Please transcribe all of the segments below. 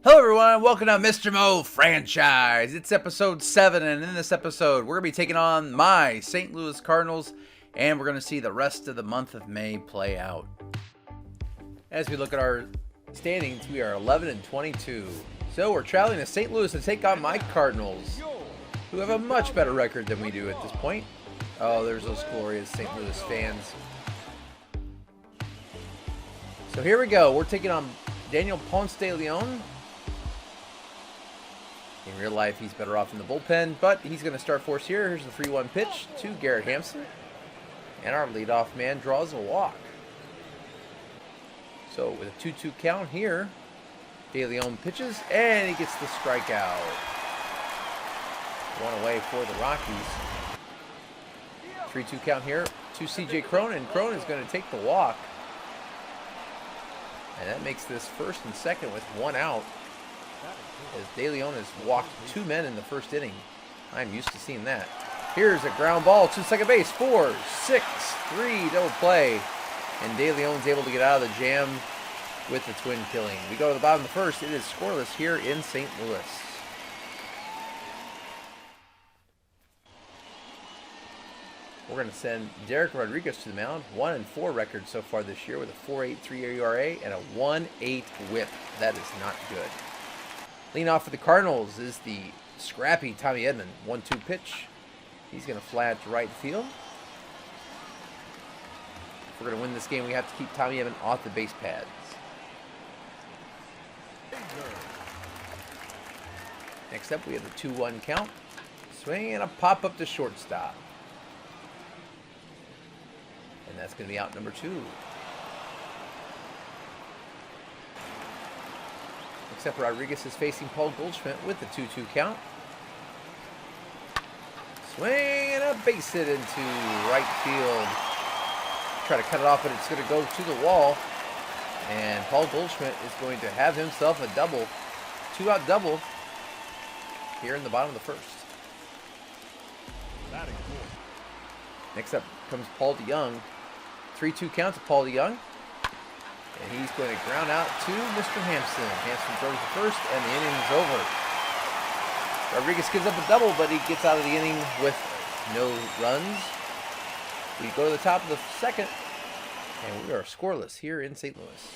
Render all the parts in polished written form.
Hello everyone, welcome to Mr. Mo Franchise. It's episode 7, and in this episode, we're going to be taking on my St. Louis Cardinals, and we're going to see the rest of the month of May play out. As we look at our standings, we are 11-22. So we're traveling to St. Louis to take on my Cardinals, who have a much better record than we do at this point. Oh, there's those glorious St. Louis fans. So here we go. We're taking on Daniel Ponce de Leon. In real life, he's better off in the bullpen, but he's going to start for us here. Here's the 3-1 pitch to Garrett Hampson. And our leadoff man draws a walk. So with a 2-2 count here, De Leon pitches, and he gets the strikeout. One away for the Rockies. 3-2 count here to C.J. Cron, and Cron is going to take the walk. And that makes this first and second with one out, as De Leon has walked 2 men in the first inning. I'm used to seeing that. Here's a ground ball to second base. 4, 6, 3, double play. And De Leon's able to get out of the jam with the twin killing. We go to the bottom of the first. It is scoreless here in St. Louis. We're going to send Derek Rodriguez to the mound. 1-4 record so far this year with a 4.83 ERA and a 1.8 WHIP. That is not good. Leading off for the Cardinals is the scrappy Tommy Edman. 1-2 pitch. He's going to fly out to right field. If we're going to win this game, we have to keep Tommy Edman off the base pads. Next up, we have the 2-1 count. Swing and a pop up to shortstop. And that's going to be out number 2. Except Rodriguez is facing Paul Goldschmidt with the 2-2 count. Swing and a base hit into right field. Try to cut it off, but it's going to go to the wall. And Paul Goldschmidt is going to have himself a double. 2-out double here in the bottom of the first. Next up comes Paul DeYoung. 3-2 count to Paul DeYoung. And he's going to ground out to Mr. Hampson. Hampson throws the first, and the inning is over. Rodriguez gives up a double, but he gets out of the inning with no runs. We go to the top of the second, and we are scoreless here in St. Louis.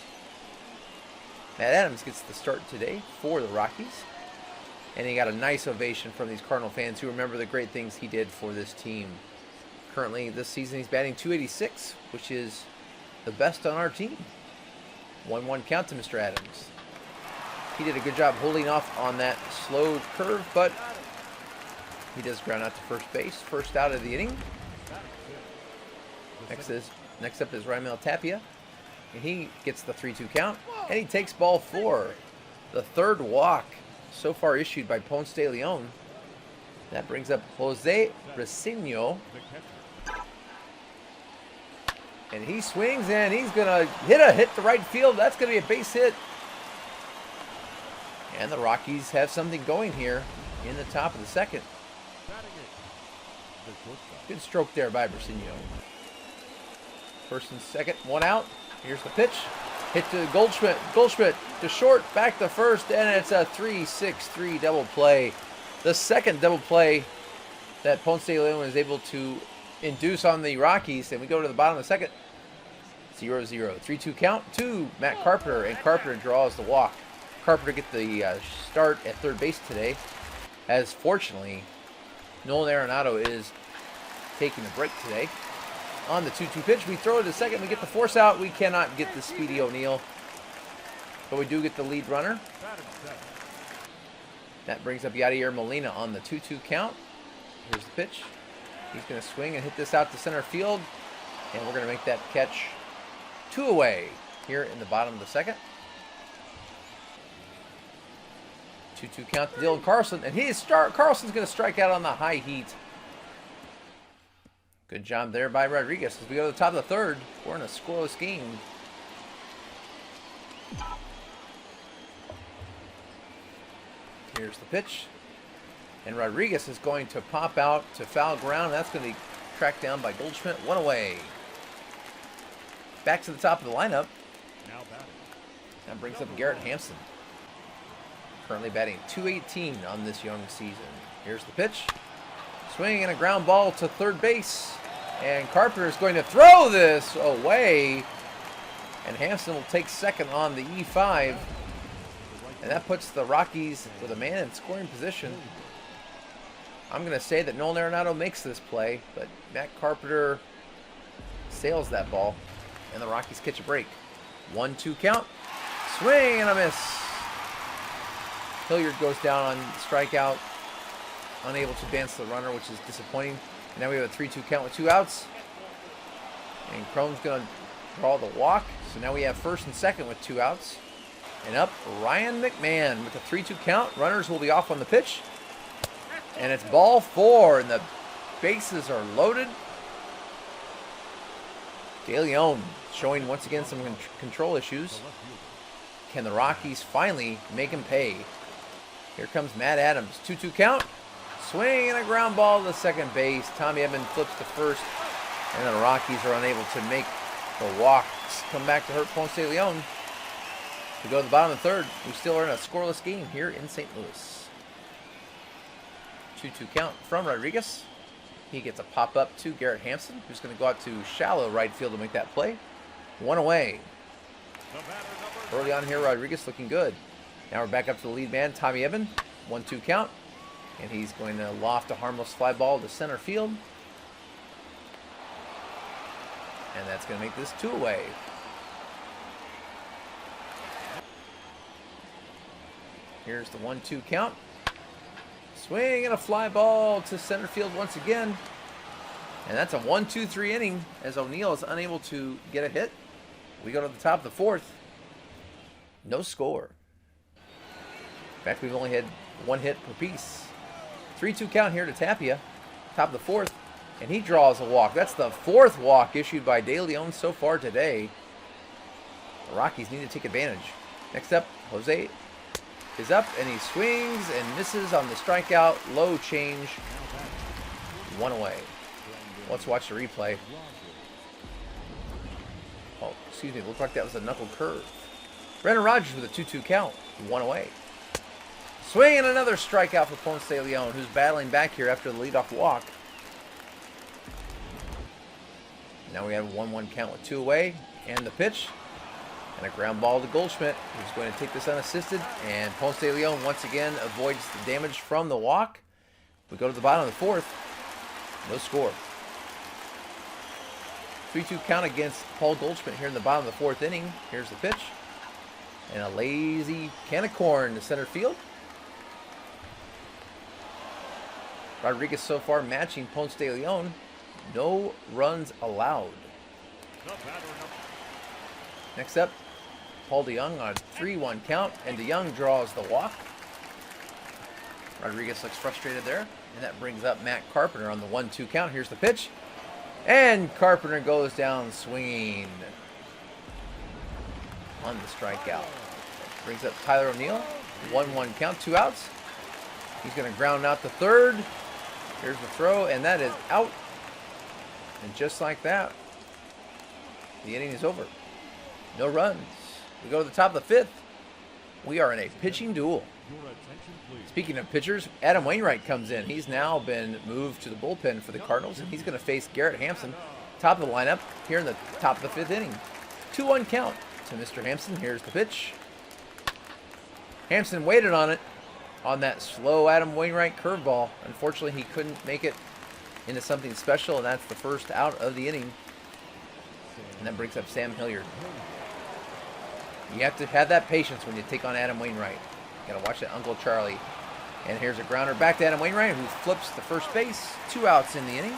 Matt Adams gets the start today for the Rockies. And he got a nice ovation from these Cardinal fans who remember the great things he did for this team. Currently, this season, he's batting .286, which is the best on our team. 1-1 count to Mr. Adams. He did a good job holding off on that slow curve, but he does ground out to first base. First out of the inning. Next up is Raimel Tapia. And he gets the 3-2 count. And he takes ball 4. The third walk so far issued by Ponce de Leon. That brings up Jose Briceño. And he swings, and he's going to hit to right field. That's going to be a base hit. And the Rockies have something going here in the top of the second. Good stroke there by Briceño. First and second, one out. Here's the pitch. Hit to Goldschmidt. Goldschmidt to short, back to first, and it's a 3-6-3 double play. The second double play that Ponce de Leon was able to induce on the Rockies, and we go to the bottom of the second. 0-0. 3-2 count to Matt Carpenter, and Carpenter draws the walk. Carpenter gets the start at third base today, as fortunately, Nolan Arenado is taking a break today. On the 2-2 pitch, we throw it to second, we get the force out. We cannot get the Speedy O'Neill, but we do get the lead runner. That brings up Yadier Molina on the 2-2 count. Here's the pitch. He's going to swing and hit this out to center field, and we're going to make that catch 2 away here in the bottom of the second. 2-2 count to Dylan Carlson, and Carlson's going to strike out on the high heat. Good job there by Rodriguez. As we go to the top of the third, we're in a scoreless game. Here's the pitch. And Rodriguez is going to pop out to foul ground. That's going to be tracked down by Goldschmidt. One away. Back to the top of the lineup. That brings up Garrett Hampson. Currently batting .218 on this young season. Here's the pitch. Swing and a ground ball to third base. And Carpenter is going to throw this away. And Hampson will take second on the E5. And that puts the Rockies with a man in scoring position. I'm going to say that Nolan Arenado makes this play, but Matt Carpenter sails that ball. And the Rockies catch a break. 1-2 count. Swing and a miss. Hilliard goes down on strikeout. Unable to advance the runner, which is disappointing. And now we have a 3-2 count with 2 outs. And Crone's going to draw the walk. So now we have first and second with 2 outs. And up Ryan McMahon with a 3-2 count. Runners will be off on the pitch. And it's ball 4, and the bases are loaded. De Leon showing once again some control issues. Can the Rockies finally make him pay? Here comes Matt Adams. 2-2 count. Swing and a ground ball to second base. Tommy Edman flips to first. And the Rockies are unable to make the walks come back to hurt Ponce de Leon. We go to the bottom of the third. We still are in a scoreless game here in St. Louis. 2-2 count from Rodriguez. He gets a pop-up to Garrett Hampson, who's going to go out to shallow right field to make that play. 1 away. Early on here, Rodriguez looking good. Now we're back up to the lead man, Tommy Edman. 1-2 count. And he's going to loft a harmless fly ball to center field. And that's going to make this 2 away. Here's the 1-2 count. Swing and a fly ball to center field once again. And that's a 1-2-3 inning as O'Neill is unable to get a hit. We go to the top of the 4th. No score. In fact, we've only had 1 hit per piece. 3-2 count here to Tapia. Top of the 4th. And he draws a walk. That's the 4th walk issued by De Leon so far today. The Rockies need to take advantage. Next up, Jose is up, and he swings and misses on the strikeout. Low change. 1 away. Let's watch the replay. Oh, excuse me. It looked like that was a knuckle curve. Brendan Rodgers with a 2-2 count. 1 away. Swing and another strikeout for Ponce de Leon, who's battling back here after the leadoff walk. Now we have a 1-1 count with 2 away. And the pitch. And a ground ball to Goldschmidt, who's going to take this unassisted. And Ponce de Leon once again avoids the damage from the walk. We go to the bottom of the 4th. No score. 3-2 count against Paul Goldschmidt here in the bottom of the 4th inning. Here's the pitch. And a lazy can of corn to center field. Rodriguez so far matching Ponce de Leon. No runs allowed. Next up, Paul DeJong on a 3-1 count, and DeJong draws the walk. Rodriguez looks frustrated there, and that brings up Matt Carpenter on the 1-2 count. Here's the pitch, and Carpenter goes down swinging on the strikeout. Brings up Tyler O'Neill, 1-1 count, 2 outs. He's going to ground out the third. Here's the throw, and that is out. And just like that, the inning is over. No runs. We go to the top of the 5th. We are in a pitching duel. Speaking of pitchers, Adam Wainwright comes in. He's now been moved to the bullpen for the Cardinals, and he's going to face Garrett Hampson, top of the lineup, here in the top of the 5th inning. 2-1 count to Mr. Hampson. Here's the pitch. Hampson waited on it, on that slow Adam Wainwright curveball. Unfortunately, he couldn't make it into something special, and that's the first out of the inning. And that brings up Sam Hilliard. You have to have that patience when you take on Adam Wainwright. You got to watch that Uncle Charlie. And here's a grounder back to Adam Wainwright, who flips to first base. 2 outs in the inning.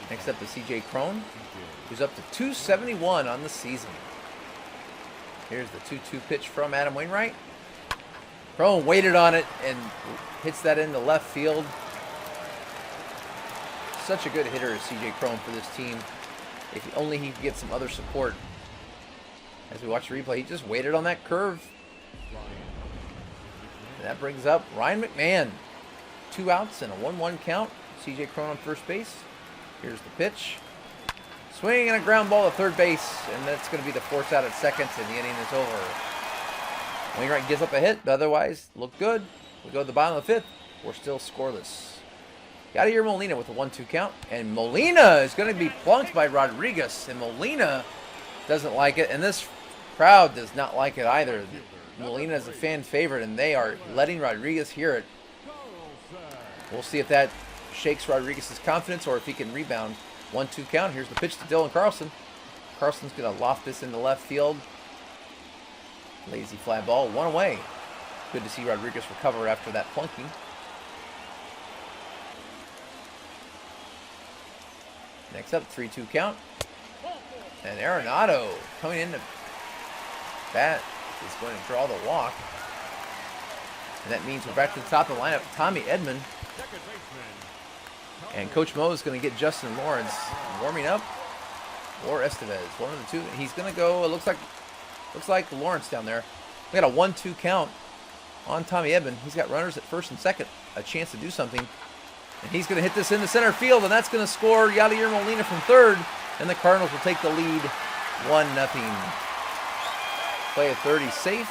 Next up is C.J. Cron, who's up to 271 on the season. Here's the 2-2 pitch from Adam Wainwright. Cron waited on it and hits that into left field. Such a good hitter is C.J. Cron for this team. If only he could get some other support. As we watch the replay, he just waited on that curve. And that brings up Ryan McMahon. 2 outs and a 1-1 count. C.J. Cron on first base. Here's the pitch. Swing and a ground ball to third base. And that's going to be the 4th out at second, and the inning is over. Wainwright gives up a hit, but otherwise, look good. We go to the bottom of the 5th. We're still scoreless. Yadier Molina with a 1-2 count. And Molina is going to be plunked by Rodriguez. And Molina doesn't like it. And this crowd does not like it either. Molina is a fan favorite, and they are letting Rodriguez hear it. We'll see if that shakes Rodriguez's confidence or if he can rebound. 1-2 count. Here's the pitch to Dylan Carlson. Carlson's going to loft this into left field. Lazy fly ball. 1 away. Good to see Rodriguez recover after that plunking. Next up, 3-2 count. And Arenado coming in to bat is going to draw the walk. And that means we're back to the top of the lineup. Tommy Edman. And Coach Mo is going to get Justin Lawrence warming up. Or Estevez. One of the two. He's going to go, it looks like Lawrence down there. We got a 1-2 count on Tommy Edman. He's got runners at first and second. A chance to do something. And he's going to hit this into center field, and that's going to score Yadier Molina from third. And the Cardinals will take the lead 1-0. Play at 30 safe.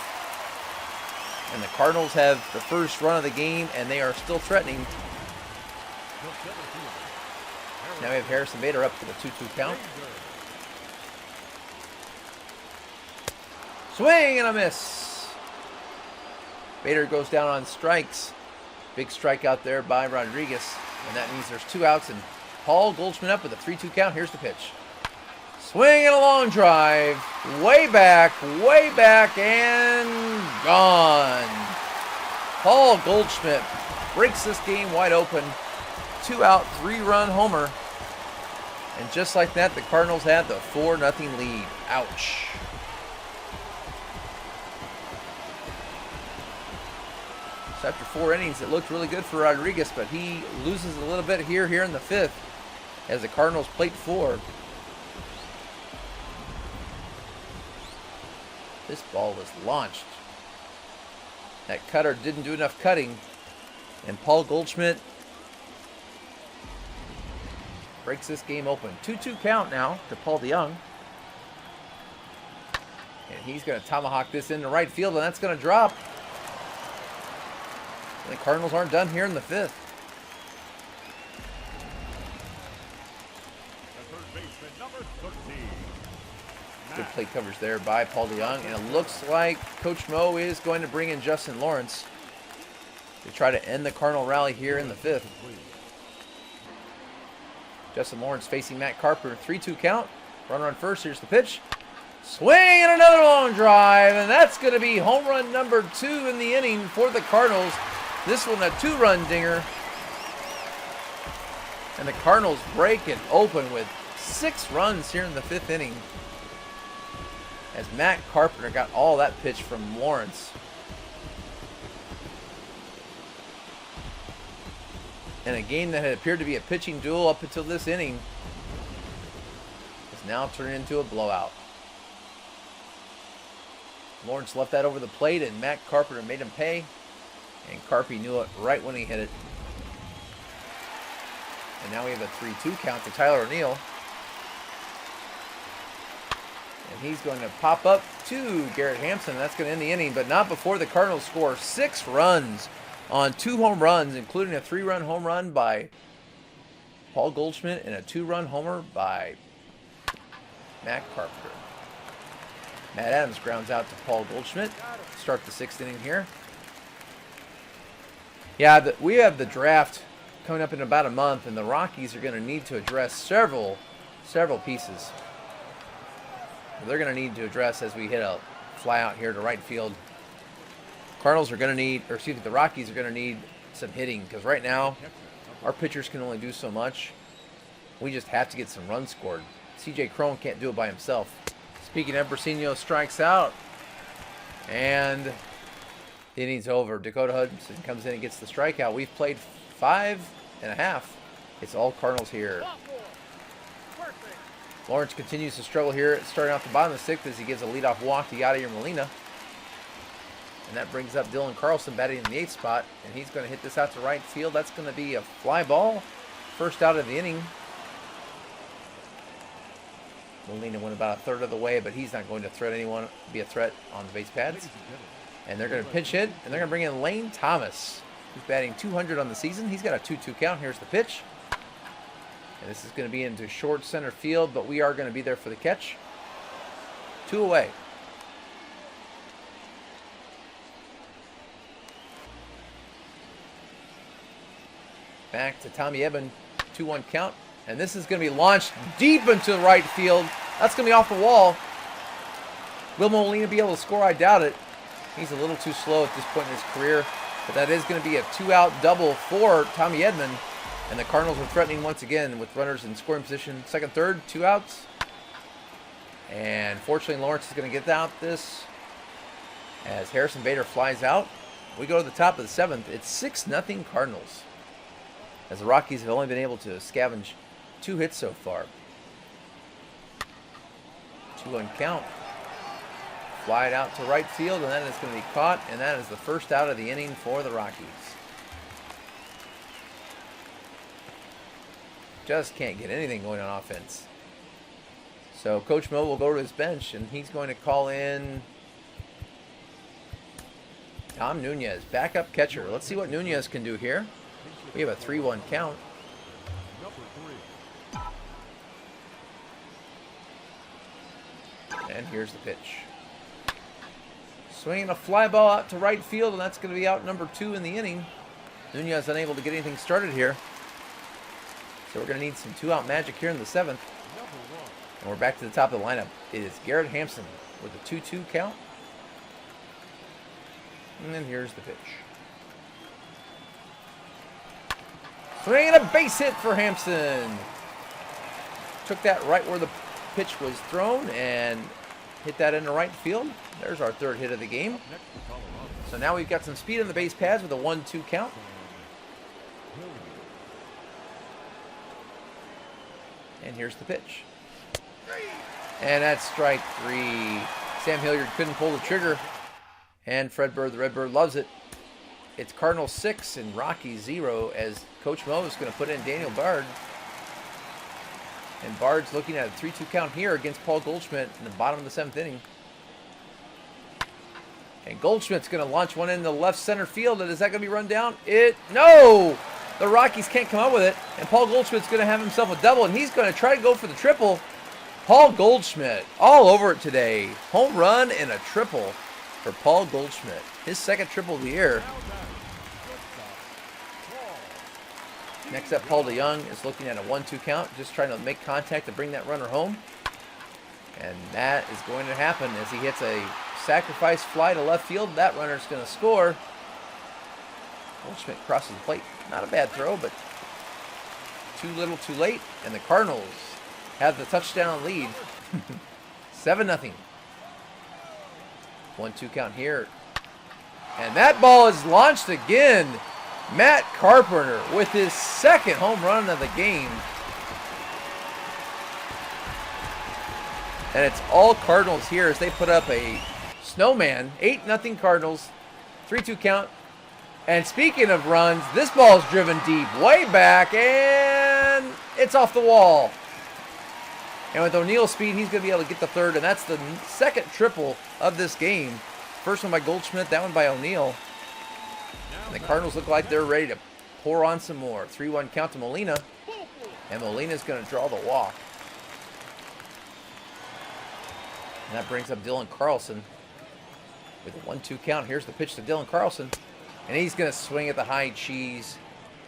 And the Cardinals have the first run of the game, and they are still threatening. Now we have Harrison Bader up for the 2-2 count. Swing and a miss. Bader goes down on strikes. Big strikeout there by Rodriguez. And that means there's 2 outs, and Paul Goldschmidt up with a 3-2 count. Here's the pitch. Swing and a long drive. Way back, and gone. Paul Goldschmidt breaks this game wide open. 2-out, 3-run homer. And just like that, the Cardinals had the 4-0 lead. Ouch. So after 4 innings, it looked really good for Rodriguez, but he loses a little bit here in the 5th as the Cardinals plate 4. This ball was launched. That cutter didn't do enough cutting, and Paul Goldschmidt breaks this game open. 2-2 count now to Paul DeYoung. And he's going to tomahawk this into right field, and that's going to drop. The Cardinals aren't done here in the 5th. Good plate coverage there by Paul DeYoung. And it looks like Coach Mo is going to bring in Justin Lawrence to try to end the Cardinal rally here in the 5th. Justin Lawrence facing Matt Carpenter. 3-2 count. Runner on first. Here's the pitch. Swing and another long drive. And that's going to be home run number 2 in the inning for the Cardinals. This one a 2-run dinger. And the Cardinals break it open with 6 runs here in the 5th inning. As Matt Carpenter got all that pitch from Lawrence. And a game that had appeared to be a pitching duel up until this inning is now turning into a blowout. Lawrence left that over the plate, and Matt Carpenter made him pay. And Carpy knew it right when he hit it. And now we have a 3-2 count to Tyler O'Neill. And he's going to pop up to Garrett Hampson. That's going to end the inning, but not before the Cardinals score 6 runs on 2 home runs, including a 3-run home run by Paul Goldschmidt and a 2-run homer by Matt Carpenter. Matt Adams grounds out to Paul Goldschmidt. Start the 6th inning here. Yeah, we have the draft coming up in about a month, and the Rockies are going to need to address several pieces. They're going to need to address as we hit a fly out here to right field. Cardinals are going to need, or excuse me, the Rockies are going to need some hitting, because right now our pitchers can only do so much. We just have to get some runs scored. C.J. Cron can't do it by himself. Speaking of, Brasino strikes out, and the inning's over. Dakota Hudson comes in and gets the strikeout. We've played 5.5. It's all Cardinals here. Lawrence continues to struggle here, starting off the bottom of the 6th as he gives a leadoff walk to Yadier Molina. And that brings up Dylan Carlson batting in the 8th spot, and he's going to hit this out to right field. That's going to be a fly ball. First out of the inning. Molina went about a third of the way, but he's not going to be a threat on the base pads. And they're going to pinch hit, and they're going to bring in Lane Thomas, who's batting 200 on the season. He's got a 2-2 count. Here's the pitch. And this is going to be into short center field, but we are going to be there for the catch. 2 away. Back to Tommy Edman, 2-1 count. And this is going to be launched deep into the right field. That's going to be off the wall. Will Molina be able to score? I doubt it. He's a little too slow at this point in his career. But that is going to be a 2-out double for Tommy Edman. And the Cardinals are threatening once again with runners in scoring position. Second, third, 2 outs. And fortunately, Lawrence is going to get out this as Harrison Bader flies out. We go to the top of the 7th. It's 6-0 Cardinals, as the Rockies have only been able to scavenge 2 hits so far. 2-1 count. Fly it out to right field, and that is going to be caught, and that is the first out of the inning for the Rockies. Just can't get anything going on offense. So Coach Mo will go to his bench, and he's going to call in Tom Nunez, backup catcher. Let's see what Nunez can do here. We have a 3-1 count. And here's the pitch. Swinging a fly ball out to right field, and that's going to be out number 2 in the inning. Nunez unable to get anything started here. So we're going to need some 2-out magic here in the 7th. And we're back to the top of the lineup. It is Garrett Hampson with a 2-2 count. And then here's the pitch. Swinging a base hit for Hampson. Took that right where the pitch was thrown and hit that into right field. There's our 3rd hit of the game. So now we've got some speed on the base paths with a 1-2 count. And here's the pitch. And that's strike 3. Sam Hilliard couldn't pull the trigger. And Fred Bird, the Redbird, loves it. It's Cardinals 6 and Rockies 0 as Coach Mo is going to put in Daniel Bard. And Bard's looking at a 3-2 count here against Paul Goldschmidt in the bottom of the 7th inning. And Goldschmidt's going to launch one into left center field. And is that going to be run down? No! The Rockies can't come up with it. And Paul Goldschmidt's going to have himself a double. And he's going to try to go for the triple. Paul Goldschmidt all over it today. Home run and a triple for Paul Goldschmidt. His 2nd triple of the year. Next up, Paul DeYoung is looking at a 1-2 count, just trying to make contact to bring that runner home. And that is going to happen as he hits a sacrifice fly to left field. That runner's going to score. Goldschmidt crosses the plate. Not a bad throw, but too little too late. And the Cardinals have the touchdown lead. 7-0. 1-2 count here. And that ball is launched again. Matt Carpenter with his 2nd home run of the game. And it's all Cardinals here as they put up a snowman. 8-0 Cardinals. 3-2 count. And speaking of runs, this ball is driven deep, way back, and it's off the wall. And with O'Neill's speed, he's going to be able to get the 3rd, and that's the 2nd triple of this game. First one by Goldschmidt, that one by O'Neill. And the Cardinals look like they're ready to pour on some more. 3-1 count to Molina. And Molina's going to draw the walk. And that brings up Dylan Carlson with a 1-2 count. Here's the pitch to Dylan Carlson. And he's going to swing at the high cheese.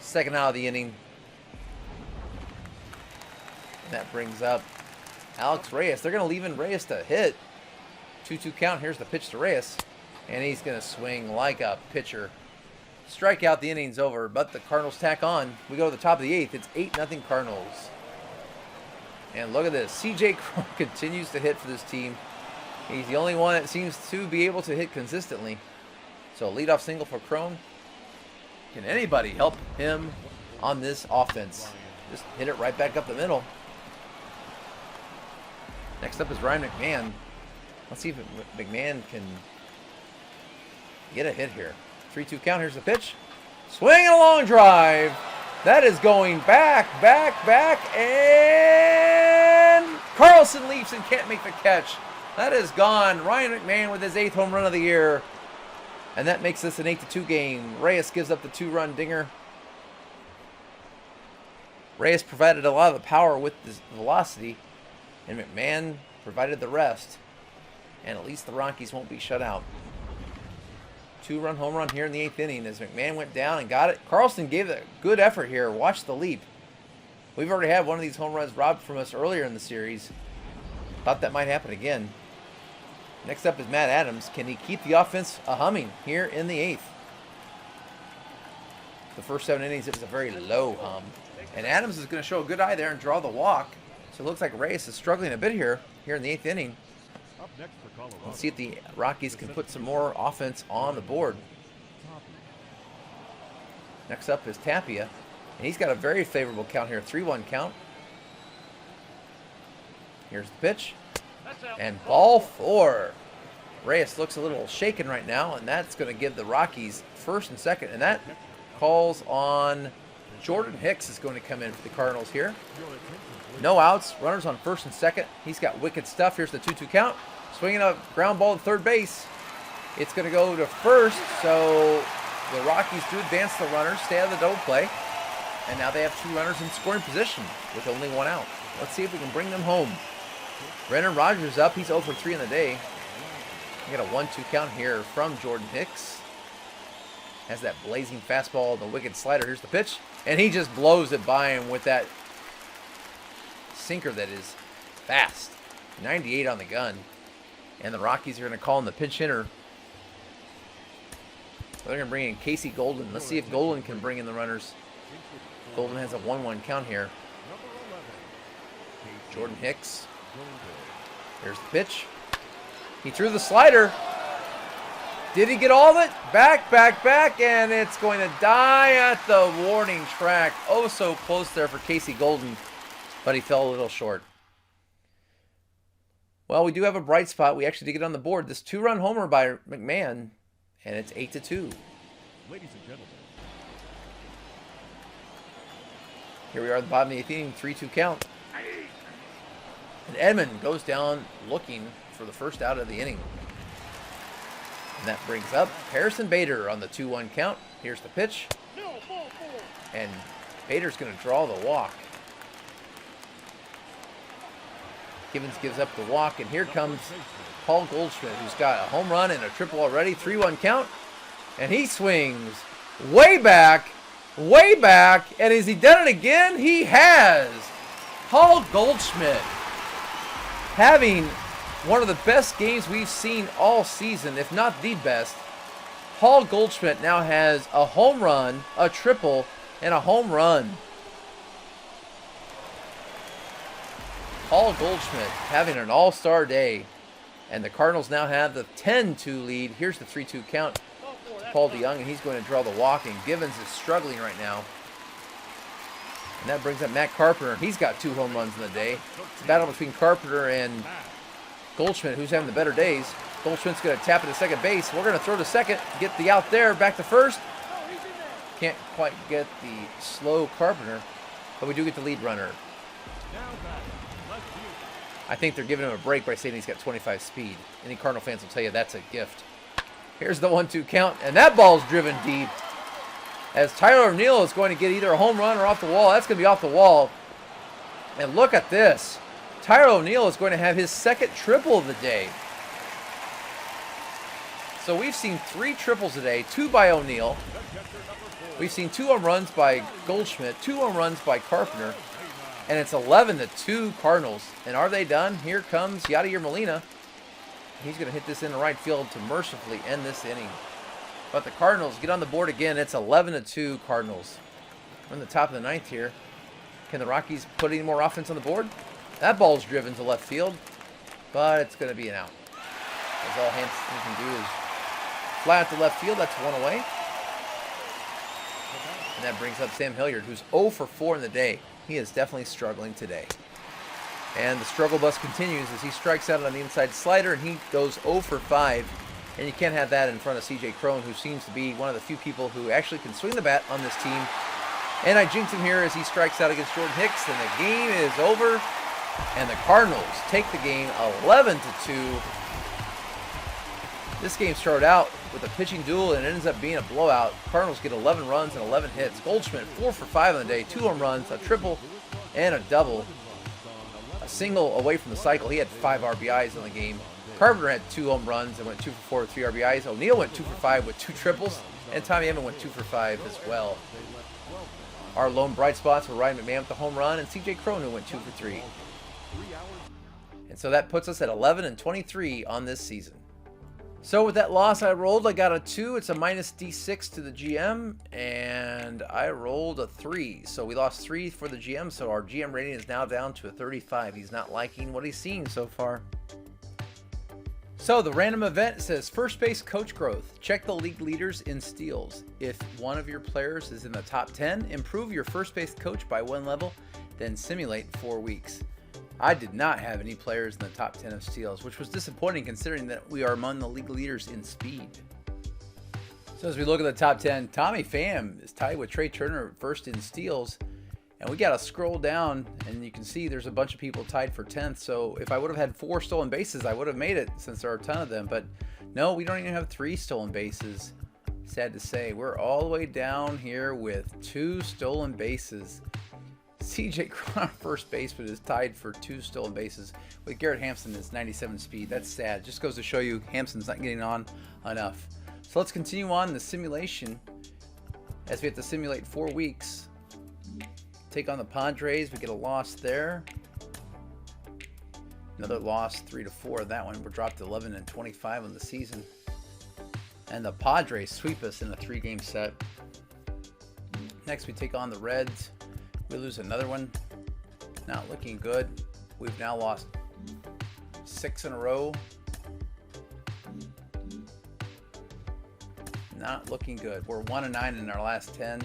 2nd out of the inning. And that brings up Alex Reyes. They're going to leave in Reyes to hit. 2-2 count. Here's the pitch to Reyes. And he's going to swing like a pitcher. Strikeout, the inning's over, but the Cardinals tack on. We go to the top of the 8th. It's 8-0 Cardinals. And look at this. C.J. Cron continues to hit for this team. He's the only one that seems to be able to hit consistently. So a leadoff single for Crone. Can anybody help him on this offense? Just hit it right back up the middle. Next up is Ryan McMahon. Let's see if McMahon can get a hit here. 3-2 count. Here's the pitch. Swing and a long drive. That is going back, and Carlson leaps and can't make the catch. That is gone. Ryan McMahon with his 8th home run of the year. And that makes this an 8-2 game. Reyes gives up the 2-run dinger. Reyes provided a lot of the power with the velocity, and McMahon provided the rest. And at least the Rockies won't be shut out. 2-run home run here in the 8th inning as McMahon went down and got it. Carlson gave a good effort here. Watch the leap. We've already had one of these home runs robbed from us earlier in the series. Thought that might happen again. Next up is Matt Adams. Can he keep the offense humming here in the 8th? The first 7 innings, it was a very low hum. And Adams is going to show a good eye there and draw the walk. So it looks like Reyes is struggling a bit here in the 8th inning. Let's see if the Rockies can put some more offense on the board. Next up is Tapia. And he's got a very favorable count here, 3-1 count. Here's the pitch. And ball 4. Reyes looks a little shaken right now, and that's going to give the Rockies first and second. And that calls on Jordan Hicks is going to come in for the Cardinals here. No outs, runners on first and second. He's got wicked stuff. Here's the 2-2 count. Swinging a ground ball to third base. It's going to go to first, so the Rockies do advance the runners, stay out of the double play. And now they have 2 runners in scoring position with only 1 out. Let's see if we can bring them home. Brendan Rodgers up. He's 0 for 3 in the day. We got a 1-2 count here from Jordan Hicks. Has that blazing fastball, the wicked slider. Here's the pitch. And he just blows it by him with that sinker that is fast. 98 on the gun. And the Rockies are going to call him the pinch hitter. They're going to bring in Casey Golden. Let's see if Golden can bring in the runners. Golden has a 1-1 count here. Jordan Hicks. Here's the pitch. He threw the slider. Did he get all of it? Back, and it's going to die at the warning track. Oh, so close there for Casey Golden, but he fell a little short. Well, we do have a bright spot. We actually did get on the board. This 2-run homer by McMahon, and it's 8-2. Ladies and gentlemen. Here we are at the bottom of the 8th inning, 3-2 count. And Edmund goes down looking for the first out of the inning. And that brings up Harrison Bader on the 2-1 count. Here's the pitch. And Bader's going to draw the walk. Givens gives up the walk, and here comes Paul Goldschmidt, who's got a home run and a triple already. 3-1 count. And he swings way back. And has he done it again? He has. Paul Goldschmidt having one of the best games we've seen all season, if not the best. Paul Goldschmidt now has a home run, a triple, and a home run. Paul Goldschmidt having an all-star day. And the Cardinals now have the 10-2 lead. Here's the 3-2 count to Paul DeYoung, and he's going to draw the walk, and Givens is struggling right now. And that brings up Matt Carpenter. He's got 2 home runs in the day. It's a battle between Carpenter and Goldschmidt, who's having the better days. Goldschmidt's going to tap it to second base. We're going to throw to second, get the out there, back to first. Can't quite get the slow Carpenter, but we do get the lead runner. I think they're giving him a break by saying he's got 25 speed. Any Cardinal fans will tell you that's a gift. Here's the 1-2 count, and that ball's driven deep. As Tyler O'Neill is going to get either a home run or off the wall. That's going to be off the wall. And look at this. Tyler O'Neill is going to have his second triple of the day. So we've seen 3 triples today, 2 by O'Neill. We've seen 2 home runs by Goldschmidt, 2 home runs by Carpenter. And it's 11-2 Cardinals. And are they done? Here comes Yadier Molina. He's going to hit this into right field to mercifully end this inning. But the Cardinals get on the board again. It's 11-2 Cardinals. We're in the top of the 9th here. Can the Rockies put any more offense on the board? That ball's driven to left field, but it's going to be an out. That's all Hampson can do is fly out to left field. That's 1 away. And that brings up Sam Hilliard, who's 0 for 4 in the day. He is definitely struggling today. And the struggle bus continues as he strikes out on the inside slider, and he goes 0 for 5. And you can't have that in front of C.J. Cron, who seems to be one of the few people who actually can swing the bat on this team. And I jinx him here as he strikes out against Jordan Hicks, and the game is over. And the Cardinals take the game 11-2. This game started out with a pitching duel and it ends up being a blowout. Cardinals get 11 runs and 11 hits. Goldschmidt 4 for 5 on the day, 2 home runs, a triple, and a double. A single away from the cycle. He had 5 RBIs in the game. Carpenter had 2 home runs and went 2 for 4 with 3 RBIs. O'Neill went 2 for 5 with 2 triples, and Tommy Edman went 2 for 5 as well. Our lone bright spots were Ryan McMahon with the home run and CJ Cron, who went 2 for 3. And so that puts us at 11-23 on this season. So with that loss I rolled, I got a 2. It's a minus D6 to the GM, and I rolled a 3. So we lost 3 for the GM, so our GM rating is now down to a 35. He's not liking what he's seeing so far. So the random event says first base coach growth. Check the league leaders in steals. If one of your players is in the top 10, improve your first base coach by 1 level, then simulate 4 weeks. I did not have any players in the top 10 of steals, which was disappointing considering that we are among the league leaders in speed. So as we look at the top 10, Tommy Pham is tied with Trey Turner first in steals. And we got to scroll down and you can see there's a bunch of people tied for 10th. So if I would have had 4 stolen bases, I would have made it since there are a ton of them. But no, we don't even have 3 stolen bases. Sad to say, we're all the way down here with 2 stolen bases. CJ Cron, first baseman, is tied for 2 stolen bases with Garrett Hampson. Is 97 speed. That's sad. Just goes to show you Hampson's not getting on enough. So let's continue on the simulation as we have to simulate 4 weeks. Take on the Padres. We get a loss there. Another loss, 3-4. That one, we're dropped to 11-25 on the season. And the Padres sweep us in a 3-game set. Next, we take on the Reds. We lose another one. Not looking good. We've now lost 6 in a row. Not looking good. We're 1-9 in our last 10.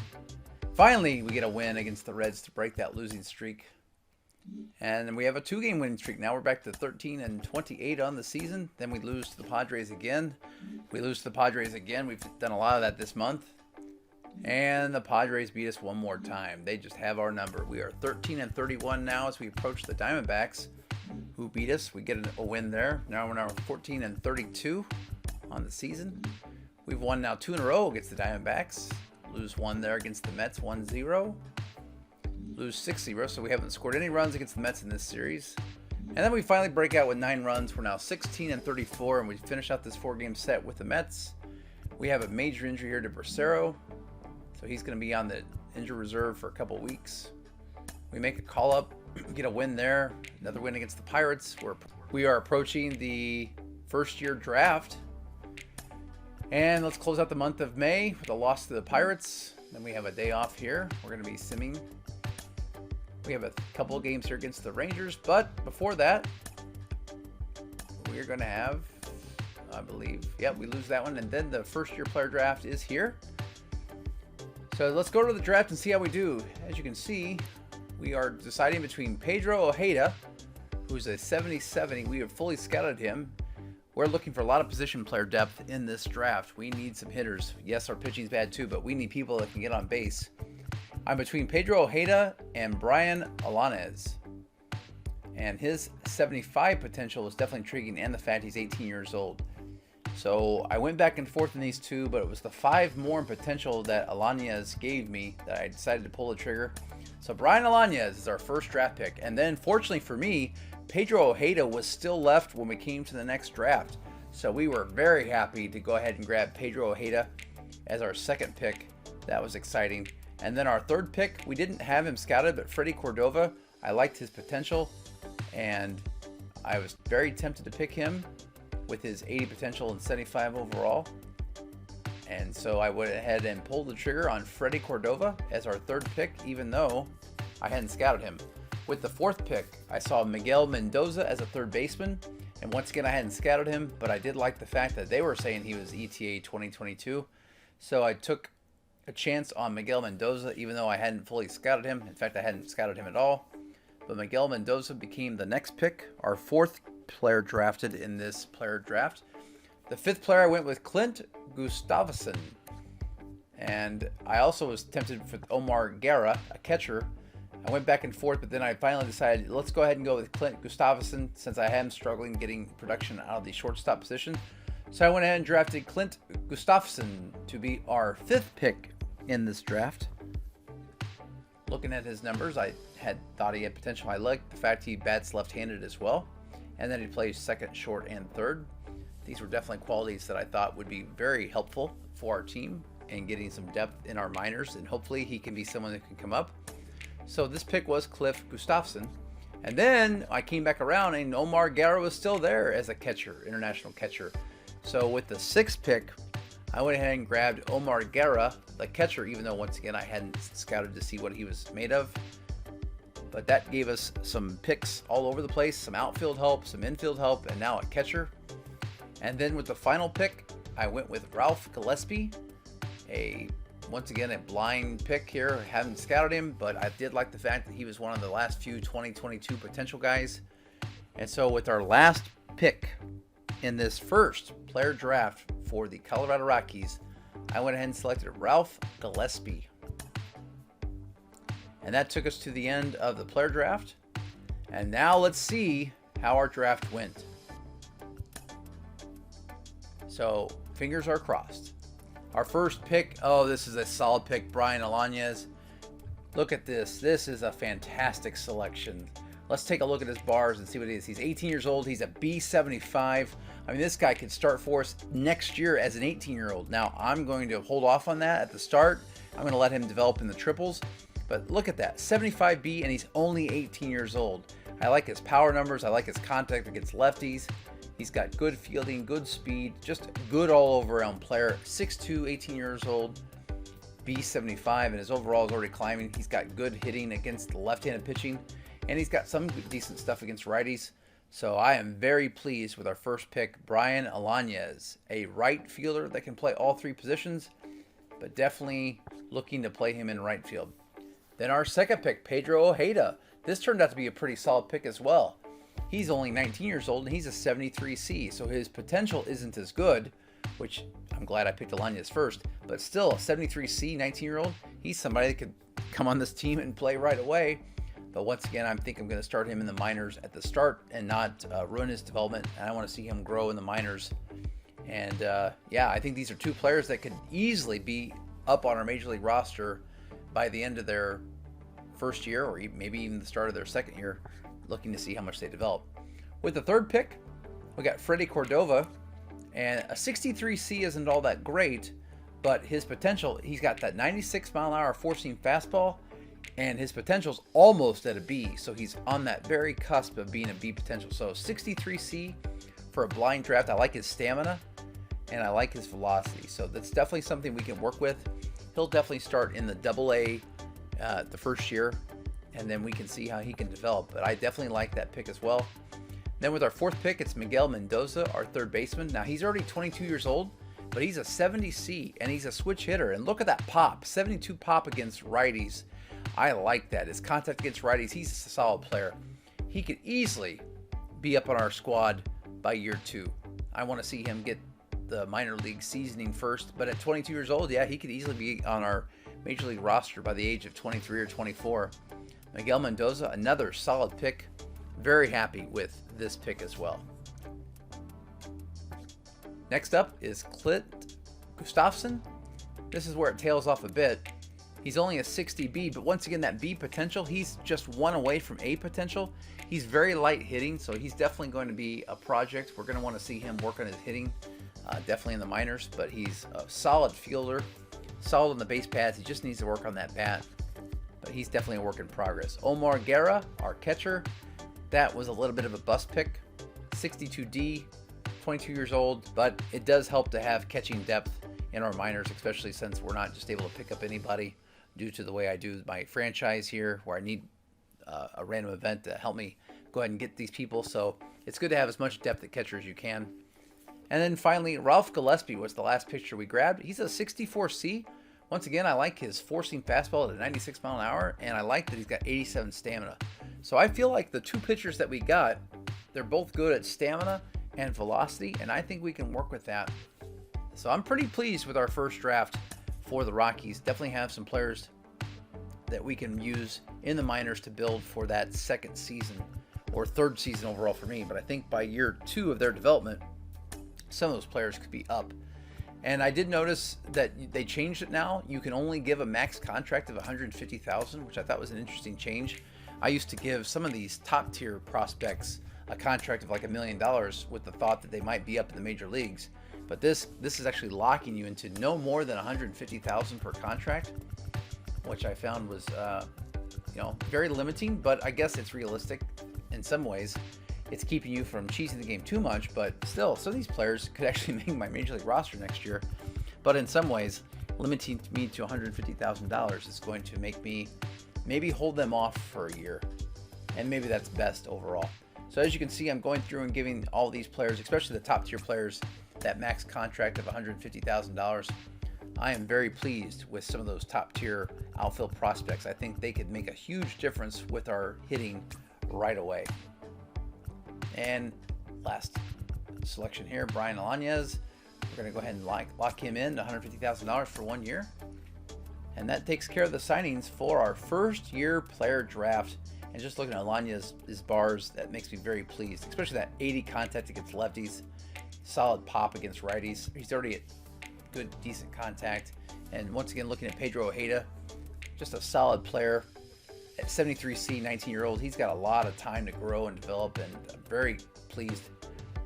Finally, we get a win against the Reds to break that losing streak. And then we have a 2-game winning streak. Now we're back to 13-28 on the season. Then we lose to the Padres again. We lose to the Padres again. We've done a lot of that this month. And the Padres beat us one more time. They just have our number. We are 13-31 now as we approach the Diamondbacks, who beat us. We get a win there. Now we're 14-32 on the season. We've won now 2 in a row against the Diamondbacks. Lose 1 there against the Mets, 1-0. Lose 6-0, so we haven't scored any runs against the Mets in this series. And then we finally break out with 9 runs. We're now 16-34, and we finish out this 4-game set with the Mets. We have a major injury here to Bracero, so he's going to be on the injured reserve for a couple weeks. We make a call-up, get a win there. Another win against the Pirates. We are approaching the first-year draft. And let's close out the month of May with a loss to the Pirates. Then we have a day off here. We're going to be simming. We have a couple of games here against the Rangers. But before that, we're going to have, I believe, we lose that one. And then the first-year player draft is here. So let's go to the draft and see how we do. As you can see, we are deciding between Pedro Ojeda, who's a 70-70. We have fully scouted him. We're looking for a lot of position player depth in this draft. We need some hitters. Yes, our pitching's bad too, but we need people that can get on base. I'm between Pedro Ojeda and Brian Alanes. And his 75 potential is definitely intriguing, and the fact he's 18 years old. So I went back and forth in these two, but it was the 5 more in potential that Alanes gave me that I decided to pull the trigger. So Brian Alanes is our first draft pick. And then fortunately for me, Pedro Ojeda was still left when we came to the next draft. So we were very happy to go ahead and grab Pedro Ojeda as our second pick. That was exciting. And then our third pick, we didn't have him scouted, but Freddie Cordova, I liked his potential, and I was very tempted to pick him with his 80 potential and 75 overall. And so I went ahead and pulled the trigger on Freddie Cordova as our third pick, even though I hadn't scouted him. With the fourth pick, I saw Miguel Mendoza as a third baseman, and once again I hadn't scouted him, but I did like the fact that they were saying he was ETA 2022. So I took a chance on Miguel Mendoza, even though I hadn't fully scouted him. In fact, I hadn't scouted him at all. But Miguel Mendoza became the next pick, our fourth player drafted in this player draft. The fifth player I went with Clint Gustafson. And I also was tempted for Omar Guerra, a catcher. I went back and forth, but then I finally decided, let's go ahead and go with Clint Gustafson since I am struggling getting production out of the shortstop position. So I went ahead and drafted Clint Gustafson to be our 5th pick in this draft. Looking at his numbers, I had thought he had potential. I liked the fact he bats left-handed as well, and then he plays second, short, and third. These were definitely qualities that I thought would be very helpful for our team and getting some depth in our minors, and hopefully he can be someone that can come up. So this pick was Cliff Gustafson. And then I came back around and Omar Guerra was still there as a catcher, international catcher. So with the 6th pick, I went ahead and grabbed Omar Guerra, the catcher, even though once again I hadn't scouted to see what he was made of. But that gave us some picks all over the place, some outfield help, some infield help, and now a catcher. And then with the final pick, I went with Ralph Gillespie, once again a blind pick here. I haven't scouted him, but I did like the fact that he was one of the last few 2022 potential guys. And so with our last pick in this first player draft for the Colorado Rockies, I went ahead and selected Ralph Gillespie. And that took us to the end of the player draft. And now let's see how our draft went. So fingers are crossed. Our first pick, this is a solid pick, Brian Alaniz. Look at this. This is a fantastic selection. Let's take a look at his bars and see what he is. He's 18 years old. He's a B75. I mean, this guy could start for us next year as an 18-year-old. Now, I'm going to hold off on that at the start. I'm going to let him develop in the triples. But look at that, 75B, and he's only 18 years old. I like his power numbers. I like his contact against lefties. He's got good fielding, good speed, just good all-around player. 6'2", 18 years old, B75, and his overall is already climbing. He's got good hitting against the left-handed pitching, and he's got some decent stuff against righties. So I am very pleased with our first pick, Brian Alaniz, a right fielder that can play all 3 positions, but definitely looking to play him in right field. Then our second pick, Pedro Ojeda. This turned out to be a pretty solid pick as well. He's only 19 years old, and he's a 73C, so his potential isn't as good, which I'm glad I picked Alaniz first, but still, a 73C, 19-year-old, he's somebody that could come on this team and play right away. But once again, I think I'm going to start him in the minors at the start and not ruin his development, and I want to see him grow in the minors. And I think these are 2 players that could easily be up on our Major League roster by the end of their first year, or maybe even the start of their second year, looking to see how much they develop. With the 3rd pick, we got Freddie Cordova, and a 63C isn't all that great, but his potential, he's got that 96-mile-an-hour four-seam fastball, and his potential's almost at a B, so he's on that very cusp of being a B potential. So 63C for a blind draft. I like his stamina, and I like his velocity, so that's definitely something we can work with. He'll definitely start in the AA the first year, and then we can see how he can develop. But I definitely like that pick as well. Then with our 4th pick, it's Miguel Mendoza, our 3rd baseman. Now, he's already 22 years old, but he's a 70C, and he's a switch hitter. And look at that pop, 72 pop against righties. I like that. His contact against righties, he's a solid player. He could easily be up on our squad by year 2. I want to see him get the minor league seasoning first, but at 22 years old, yeah, he could easily be on our Major League roster by the age of 23 or 24. Miguel Mendoza, another solid pick. Very happy with this pick as well. Next up is Clint Gustafson. This is where it tails off a bit. He's only a 60B, but once again, that B potential, he's just one away from A potential. He's very light hitting, so he's definitely going to be a project. We're going to want to see him work on his hitting, definitely in the minors, but he's a solid fielder, solid on the base paths. He just needs to work on that bat, but he's definitely a work in progress. Omar Guerra, our catcher, that was a little bit of a bust pick. 62D, 22 years old, but it does help to have catching depth in our minors, especially since we're not just able to pick up anybody due to the way I do my franchise here, where I need a random event to help me go ahead and get these people. So it's good to have as much depth at catcher as you can. And then finally, Ralph Gillespie was the last pitcher we grabbed. He's a 64C. Once again, I like his four-seam fastball at a 96 mile an hour, and I like that he's got 87 stamina. So I feel like the 2 pitchers that we got, they're both good at stamina and velocity, and I think we can work with that. So I'm pretty pleased with our first draft for the Rockies. Definitely have some players that we can use in the minors to build for that second season or third season overall for me. But I think by year 2 of their development, some of those players could be up. And I did notice that they changed it now. You can only give a max contract of $150,000, which I thought was an interesting change. I used to give some of these top tier prospects a contract of like $1 million with the thought that they might be up in the major leagues. But this is actually locking you into no more than $150,000 per contract, which I found was very limiting, but I guess it's realistic in some ways. It's keeping you from cheesing the game too much, but still, some of these players could actually make my major league roster next year. But in some ways, limiting me to $150,000 is going to make me maybe hold them off for a year, and maybe that's best overall. So as you can see, I'm going through and giving all these players, especially the top tier players, that max contract of $150,000. I am very pleased with some of those top tier outfield prospects. I think they could make a huge difference with our hitting right away. And last selection here, Brian Alaniz. We're going to go ahead and lock him in to $150,000 for 1 year. And that takes care of the signings for our first year player draft. And just looking at Alani's bars, that makes me very pleased, especially that 80 contact against lefties, solid pop against righties. He's already at good, decent contact. And once again, looking at Pedro Ojeda, just a solid player. At 73C, 19-year-old, he's got a lot of time to grow and develop, and I'm very pleased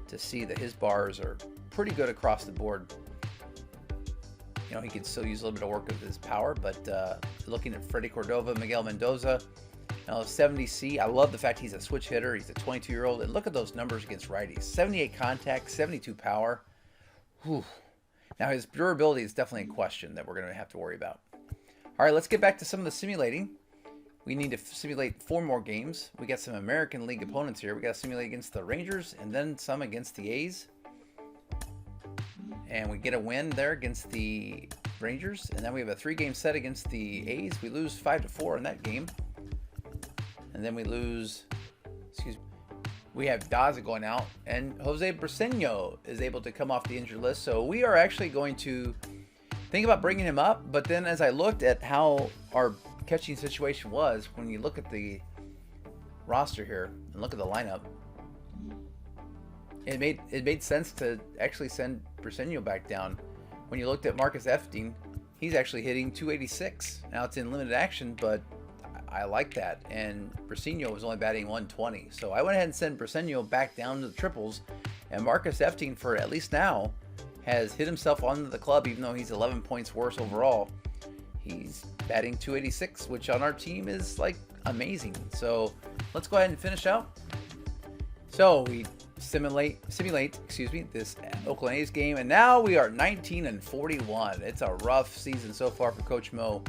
to see that his bars are pretty good across the board. You know, he could still use a little bit of work with his power, but looking at Freddie Cordova, Miguel Mendoza, 70C, I love the fact he's a switch hitter. He's a 22-year-old, and look at those numbers against righties. 78 contact, 72 power. Whew. Now, his durability is definitely a question that we're going to have to worry about. All right, let's get back to some of the simulating. We need to simulate 4 more games. We got some American League opponents here. We got to simulate against the Rangers and then some against the A's. And we get a win there against the Rangers. And then we have a 3-game set against the A's. We lose 5-4 in that game. And then we lose, we have Daza going out. And Jose Briseño is able to come off the injured list. So we are actually going to think about bringing him up. But then as I looked at how our catching situation was, when you look at the roster here and look at the lineup, it made sense to actually send Briseño back down. When you looked at Marcus Efting, he's actually hitting 286. Now it's in limited action, but I like that. And Briseño was only batting 120, so I went ahead and sent Briseño back down to the triples. And Marcus Efting, for at least now, has hit himself onto the club, even though he's 11 points worse overall. He's batting 286, which on our team is like amazing. So let's go ahead and finish out. So we simulate this Oakland A's game, and now we are 19-41. It's a rough season so far for Coach Mo,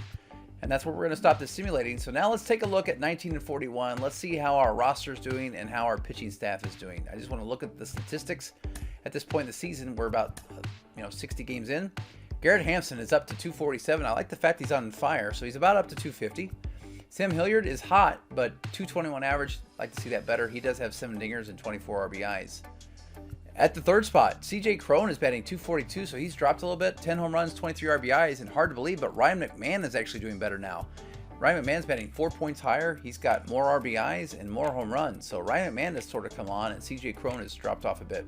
and that's where we're going to stop the simulating. So now let's take a look at 19-41. Let's see how our roster is doing and how our pitching staff is doing. I just want to look at the statistics. At this point in the season, we're about 60 games in. Garrett Hampson is up to 247. I like the fact he's on fire, so he's about up to 250. Sam Hilliard is hot, but 221 average. I'd like to see that better. He does have 7 dingers and 24 RBIs. At the third spot, CJ Cron is batting 242, so he's dropped a little bit. 10 home runs, 23 RBIs, and hard to believe, but Ryan McMahon is actually doing better now. Ryan McMahon's batting 4 points higher. He's got more RBIs and more home runs. So Ryan McMahon has sort of come on, and CJ Cron has dropped off a bit.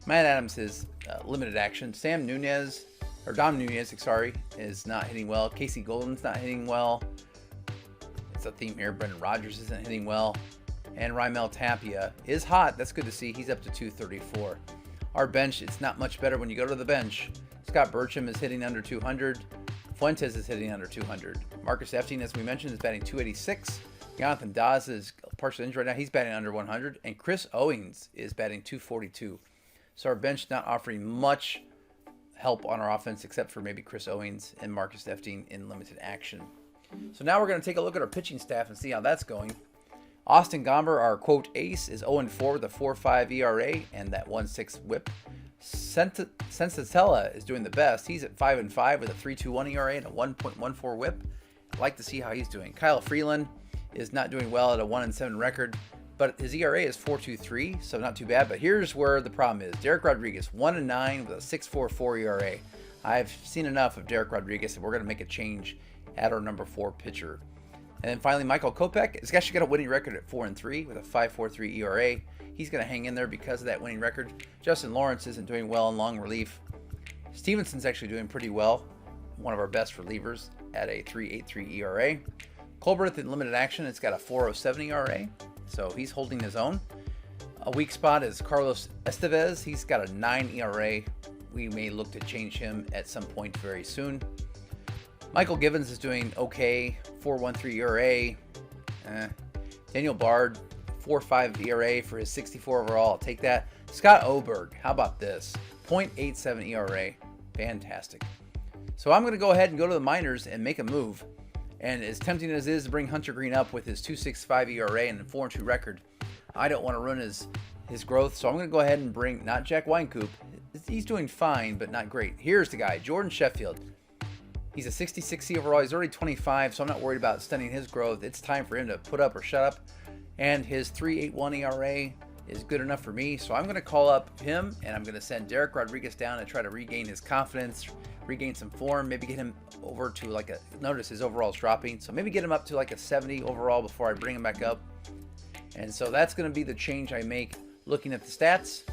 Matt Adams is limited action. Dom Nunez, is not hitting well. Casey Golden's not hitting well. It's a theme here. Brendan Rodgers isn't hitting well. And Raimel Tapia is hot. That's good to see. He's up to 234. Our bench, it's not much better when you go to the bench. Scott Burcham is hitting under 200. Fuentes is hitting under 200. Marcus Efting, as we mentioned, is batting 286. Jonathan Daza is partially injured right now. He's batting under 100. And Chris Owings is batting 242. So our bench not offering much help on our offense except for maybe Chris Owings and Marcus Efting in limited action. So now we're going to take a look at our pitching staff and see how that's going. Austin Gomber, our quote ace, is 0-4 with a 4.5 ERA and that 1.6 whip. Sensatella is doing the best. He's at 5-5 with a 3.21 ERA and a 1.14 whip. I'd like to see how he's doing. Kyle Freeland is not doing well at a 1-7 record, but his ERA is 4.23, so not too bad. But here's where the problem is. Derek Rodriguez, 1-9 with a 6.44 ERA. I've seen enough of Derek Rodriguez, and we're going to make a change at our number 4 pitcher. And then finally, Michael Kopech has actually got a winning record at 4-3 with a 5.43 ERA. He's going to hang in there because of that winning record. Justin Lawrence isn't doing well in long relief. Stevenson's actually doing pretty well, one of our best relievers at a 3.83 ERA. Colbert in limited action, it's got a 4.07 ERA, so he's holding his own. A weak spot is Carlos Estevez. He's got a 9 ERA. We may look to change him at some point very soon. Michael Givens is doing okay, 4.13 ERA. Daniel Bard, 4.5 ERA for his 64 overall. I'll take that. Scott Oberg, how about this? 0.87 ERA. Fantastic. So I'm going to go ahead and go to the minors and make a move. And as tempting as it is to bring Hunter Green up with his 2.65 ERA and a 4-2 record, I don't want to ruin his growth. So I'm going to go ahead and bring, not Jack Weinkoop. He's doing fine, but not great. Here's the guy, Jordan Sheffield. He's a 66 overall. He's already 25, so I'm not worried about stunning his growth. It's time for him to put up or shut up. And his 3.81 ERA is good enough for me. So I'm going to call up him, and I'm going to send Derek Rodriguez down and try to regain his confidence, regain some form, maybe get him over to like a, notice his overall's dropping, so maybe get him up to like a 70 overall before I bring him back up. And so that's going to be the change I make looking at the stats.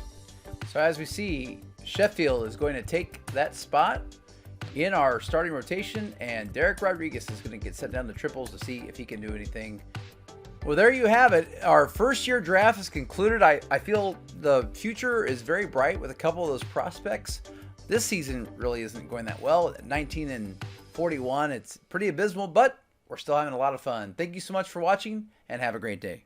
So as we see, Sheffield is going to take that spot in our starting rotation, and Derek Rodriguez is going to get sent down to triples to see if he can do anything. Well, there you have it. Our first year draft is concluded. I feel the future is very bright with a couple of those prospects. This season really isn't going that well. At 19-41, it's pretty abysmal, but we're still having a lot of fun. Thank you so much for watching, and have a great day.